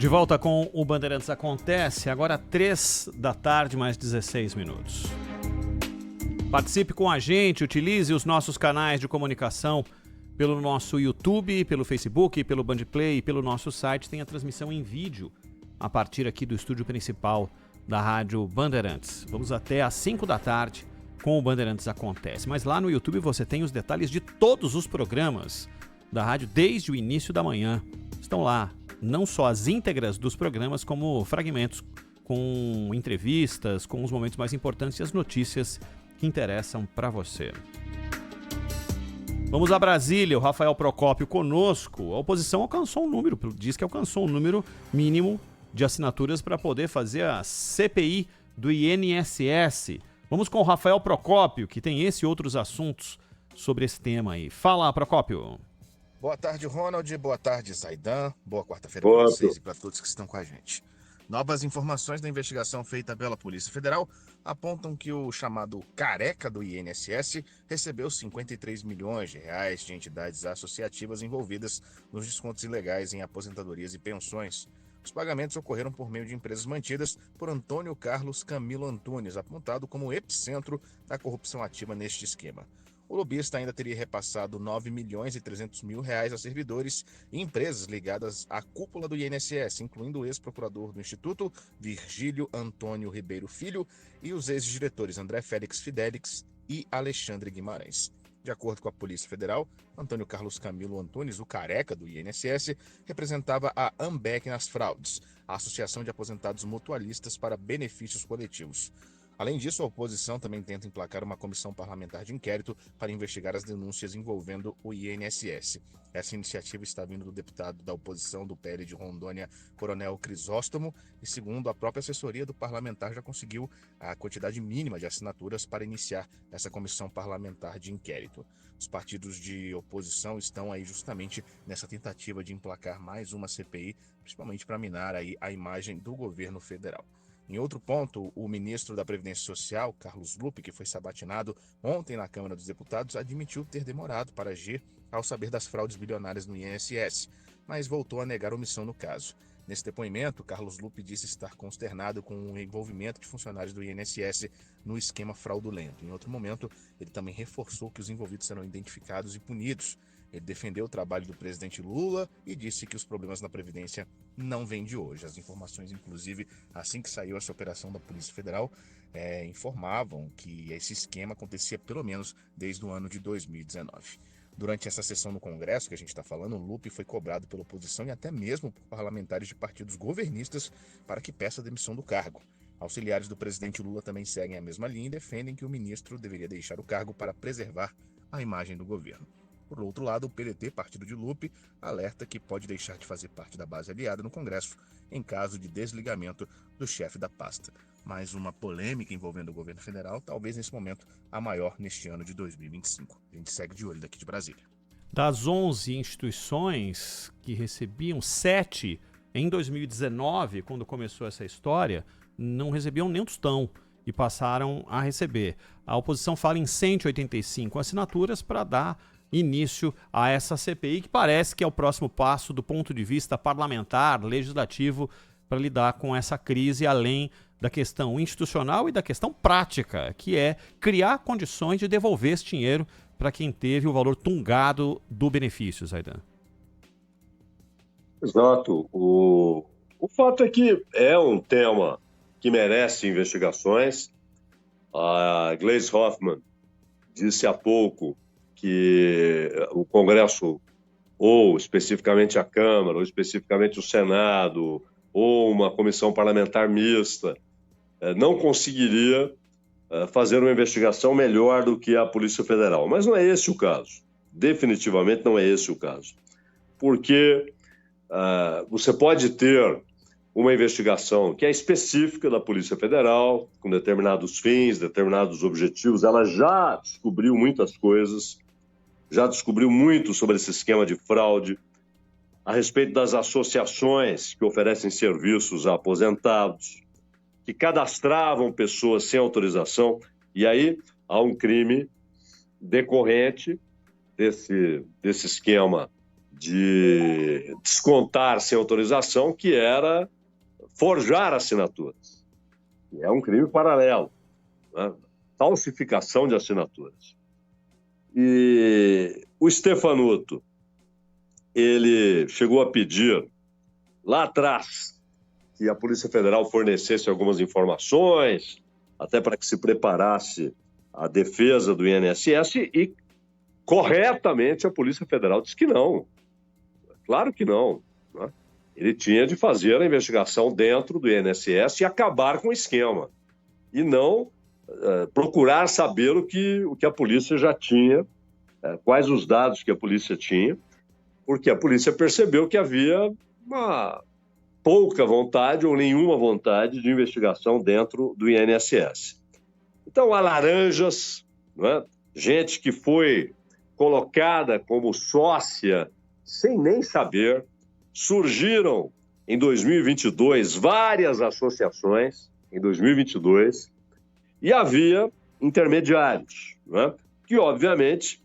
De volta com o Bandeirantes Acontece, agora 3 da tarde, mais 16 minutos. Participe com a gente, utilize os nossos canais de comunicação pelo nosso YouTube, pelo Facebook, pelo Bandplay e pelo nosso site. Tem a transmissão em vídeo a partir aqui do estúdio principal da Rádio Bandeirantes. Vamos até às 5 da tarde com o Bandeirantes Acontece. Mas lá no YouTube você tem os detalhes de todos os programas da rádio desde o início da manhã. Estão lá não só as íntegras dos programas, como fragmentos com entrevistas, com os momentos mais importantes e as notícias que interessam para você. Vamos a Brasília, o Rafael Procópio conosco. A oposição alcançou um número, diz que alcançou um número mínimo de assinaturas para poder fazer a CPI do INSS. Vamos com o Rafael Procópio, que tem esse e outros assuntos sobre esse tema aí. Fala, Procópio. Boa tarde, Ronald. Boa tarde, Zaidan. Boa quarta-feira para vocês e para todos que estão com a gente. Novas informações da investigação feita pela Polícia Federal apontam que o chamado careca do INSS recebeu 53 milhões de reais de entidades associativas envolvidas nos descontos ilegais em aposentadorias e pensões. Os pagamentos ocorreram por meio de empresas mantidas por Antônio Carlos Camilo Antunes, apontado como o epicentro da corrupção ativa neste esquema. O lobista ainda teria repassado 9 milhões e 300 mil reais a servidores e empresas ligadas à cúpula do INSS, incluindo o ex-procurador do Instituto, Virgílio Antônio Ribeiro Filho, e os ex-diretores André Félix Fidelix e Alexandre Guimarães. De acordo com a Polícia Federal, Antônio Carlos Camilo Antunes, o careca do INSS, representava a AMBEC nas fraudes, a Associação de Aposentados Mutualistas para Benefícios Coletivos. Além disso, a oposição também tenta emplacar uma comissão parlamentar de inquérito para investigar as denúncias envolvendo o INSS. Essa iniciativa está vindo do deputado da oposição do PL de Rondônia, Coronel Crisóstomo, e segundo a própria assessoria do parlamentar já conseguiu a quantidade mínima de assinaturas para iniciar essa comissão parlamentar de inquérito. Os partidos de oposição estão aí justamente nessa tentativa de emplacar mais uma CPI, principalmente para minar aí a imagem do governo federal. Em outro ponto, o ministro da Previdência Social, Carlos Lupe, que foi sabatinado ontem na Câmara dos Deputados, admitiu ter demorado para agir ao saber das fraudes bilionárias no INSS, mas voltou a negar omissão no caso. Nesse depoimento, Carlos Lupe disse estar consternado com o envolvimento de funcionários do INSS no esquema fraudulento. Em outro momento, ele também reforçou que os envolvidos serão identificados e punidos. Ele defendeu o trabalho do presidente Lula e disse que os problemas na Previdência não vêm de hoje. As informações, inclusive, assim que saiu essa operação da Polícia Federal, informavam que esse esquema acontecia pelo menos desde o ano de 2019. Durante essa sessão no Congresso que a gente está falando, o Lupe foi cobrado pela oposição e até mesmo por parlamentares de partidos governistas para que peça a demissão do cargo. Auxiliares do presidente Lula também seguem a mesma linha e defendem que o ministro deveria deixar o cargo para preservar a imagem do governo. Por outro lado, o PDT, partido de Lupe, alerta que pode deixar de fazer parte da base aliada no Congresso em caso de desligamento do chefe da pasta. Mais uma polêmica envolvendo o governo federal, talvez nesse momento a maior neste ano de 2025. A gente segue de olho daqui de Brasília. Das 11 instituições que recebiam, 7 em 2019, quando começou essa história, não recebiam nem um tostão e passaram a receber. A oposição fala em 185 assinaturas para dar início a essa CPI, que parece que é o próximo passo do ponto de vista parlamentar, legislativo, para lidar com essa crise, além da questão institucional e da questão prática, que é criar condições de devolver esse dinheiro para quem teve o valor tungado do benefício, Zaidan. Exato. O fato é que é um tema que merece investigações. A Gleisi Hoffmann disse há pouco que o Congresso, ou especificamente a Câmara, ou especificamente o Senado, ou uma comissão parlamentar mista, não conseguiria fazer uma investigação melhor do que a Polícia Federal. Mas não é esse o caso. Definitivamente não é esse o caso. Porque você pode ter uma investigação que é específica da Polícia Federal, com determinados fins, determinados objetivos. Ela já descobriu muitas coisas, já descobriu muito sobre esse esquema de fraude, a respeito das associações que oferecem serviços a aposentados, que cadastravam pessoas sem autorização, e aí há um crime decorrente desse esquema de descontar sem autorização, que era forjar assinaturas. É um crime paralelo, né? Falsificação de assinaturas. E o Stefanuto, ele chegou a pedir lá atrás que a Polícia Federal fornecesse algumas informações, até para que se preparasse a defesa do INSS, e corretamente a Polícia Federal disse que não. Claro que não, né? Ele tinha de fazer a investigação dentro do INSS e acabar com o esquema, e não procurar saber o que a polícia já tinha, quais os dados que a polícia tinha, porque a polícia percebeu que havia uma pouca vontade ou nenhuma vontade de investigação dentro do INSS. Então, há laranjas, né? Gente que foi colocada como sócia sem nem saber. Surgiram em 2022 várias associações, em 2022, e havia intermediários, né? Que, obviamente,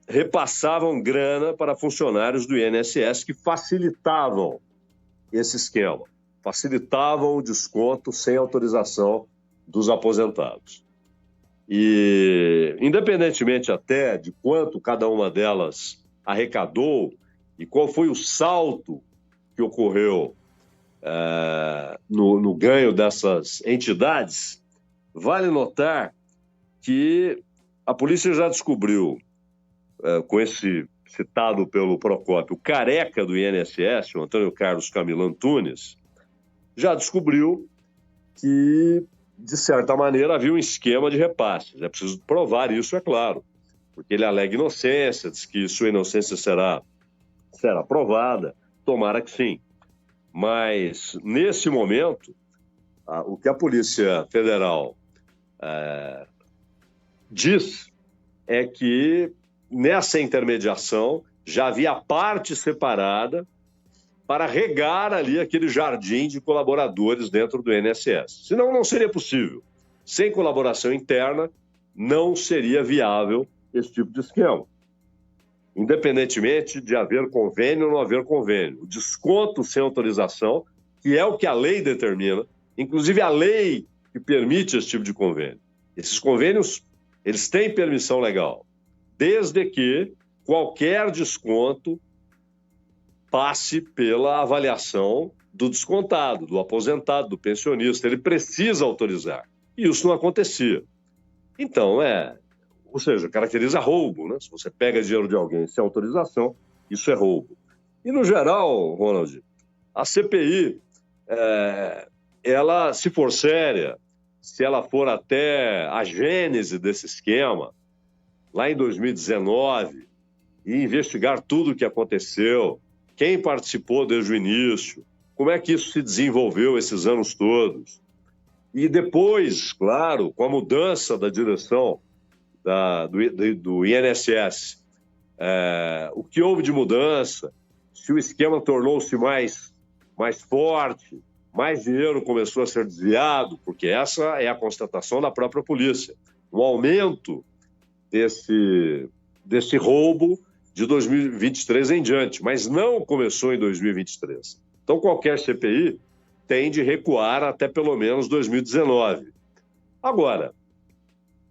repassavam grana para funcionários do INSS que facilitavam esse esquema, facilitavam o desconto sem autorização dos aposentados. E, independentemente até de quanto cada uma delas arrecadou e qual foi o salto que ocorreu no ganho dessas entidades, vale notar que a polícia já descobriu, com esse citado pelo Procópio, o careca do INSS, o Antônio Carlos Camilo Antunes, já descobriu que, de certa maneira, havia um esquema de repasses. É preciso provar isso, é claro, porque ele alega inocência, diz que sua inocência será provada, tomara que sim. Mas, nesse momento, o que a Polícia Federal diz é que, nessa intermediação, já havia parte separada para regar ali aquele jardim de colaboradores dentro do INSS. Senão, não seria possível. Sem colaboração interna, não seria viável esse tipo de esquema. Independentemente de haver convênio ou não haver convênio. O desconto sem autorização, que é o que a lei determina, inclusive a lei que permite esse tipo de convênio. Esses convênios, eles têm permissão legal, desde que qualquer desconto passe pela avaliação do descontado, do aposentado, do pensionista. Ele precisa autorizar. E isso não acontecia. Então, ou seja, caracteriza roubo, né? Se você pega dinheiro de alguém sem autorização, isso é roubo. E, no geral, Ronald, a CPI, ela, se for séria, se ela for até a gênese desse esquema, lá em 2019, e investigar tudo o que aconteceu, quem participou desde o início, como é que isso se desenvolveu esses anos todos. E depois, claro, com a mudança da direção do INSS, o que houve de mudança, se o esquema tornou-se mais forte, mais dinheiro começou a ser desviado, porque essa é a constatação da própria polícia. Um aumento desse roubo de 2023 em diante, mas não começou em 2023. Então, qualquer CPI tem de recuar até pelo menos 2019. Agora,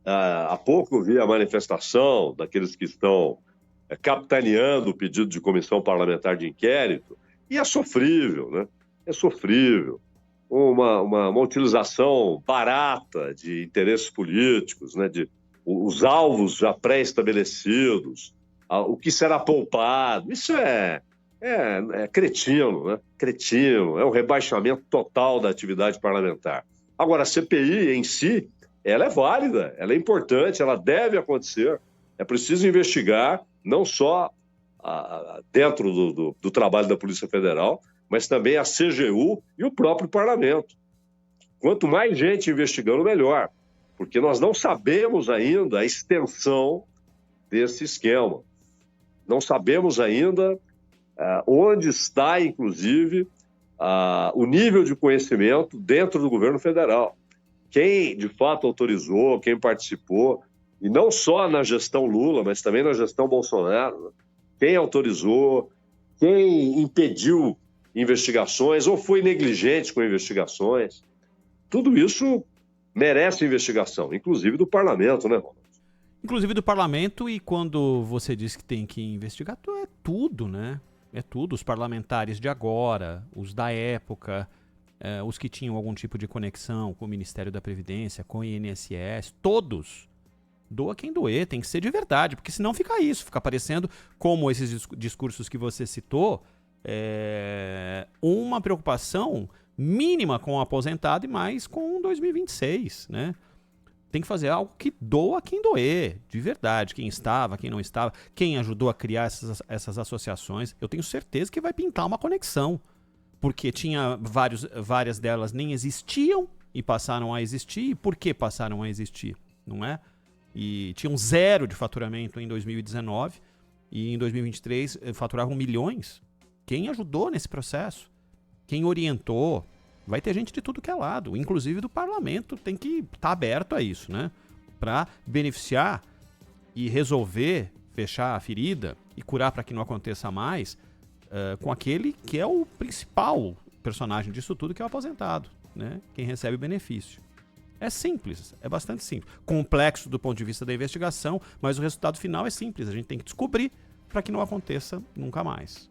há pouco eu vi a manifestação daqueles que estão capitaneando o pedido de comissão parlamentar de inquérito, e é sofrível, né? É sofrível. Uma utilização barata de interesses políticos, né? Os alvos já pré-estabelecidos, o que será poupado. Isso é cretino, né? Cretino, é um rebaixamento total da atividade parlamentar. Agora, a CPI em si, ela é válida, ela é importante, ela deve acontecer. É preciso investigar, não só dentro do trabalho da Polícia Federal, mas também a CGU e o próprio parlamento. Quanto mais gente investigando, melhor, porque nós não sabemos ainda a extensão desse esquema. Não sabemos ainda onde está, inclusive, o nível de conhecimento dentro do governo federal. Quem, de fato, autorizou, quem participou, e não só na gestão Lula, mas também na gestão Bolsonaro. quem autorizou, quem impediu investigações ou foi negligente com investigações. Tudo isso merece investigação, inclusive do parlamento, né, Ronaldo? Inclusive do parlamento, e quando você diz que tem que investigar, é tudo, né? É tudo. Os parlamentares de agora, os da época, os que tinham algum tipo de conexão com o Ministério da Previdência, com o INSS, todos. Doa quem doer, tem que ser de verdade, porque senão fica isso, fica parecendo, como esses discursos que você citou, uma preocupação mínima com o aposentado e mais com 2026, né? Tem que fazer algo que doa quem doer, de verdade, quem estava, quem não estava, quem ajudou a criar essas associações. Eu tenho certeza que vai pintar uma conexão, porque várias delas nem existiam e passaram a existir. E por que passaram a existir, não é? E tinham 0 de faturamento em 2019 e em 2023 faturavam milhões. Quem ajudou nesse processo? Quem orientou? Vai ter gente de tudo que é lado, inclusive do parlamento, tem que estar aberto a isso, né? Para beneficiar e resolver, fechar a ferida e curar para que não aconteça mais com aquele que é o principal personagem disso tudo, que é o aposentado, né? Quem recebe o benefício. É simples, é bastante simples. Complexo do ponto de vista da investigação, mas o resultado final é simples. A gente tem que descobrir para que não aconteça nunca mais.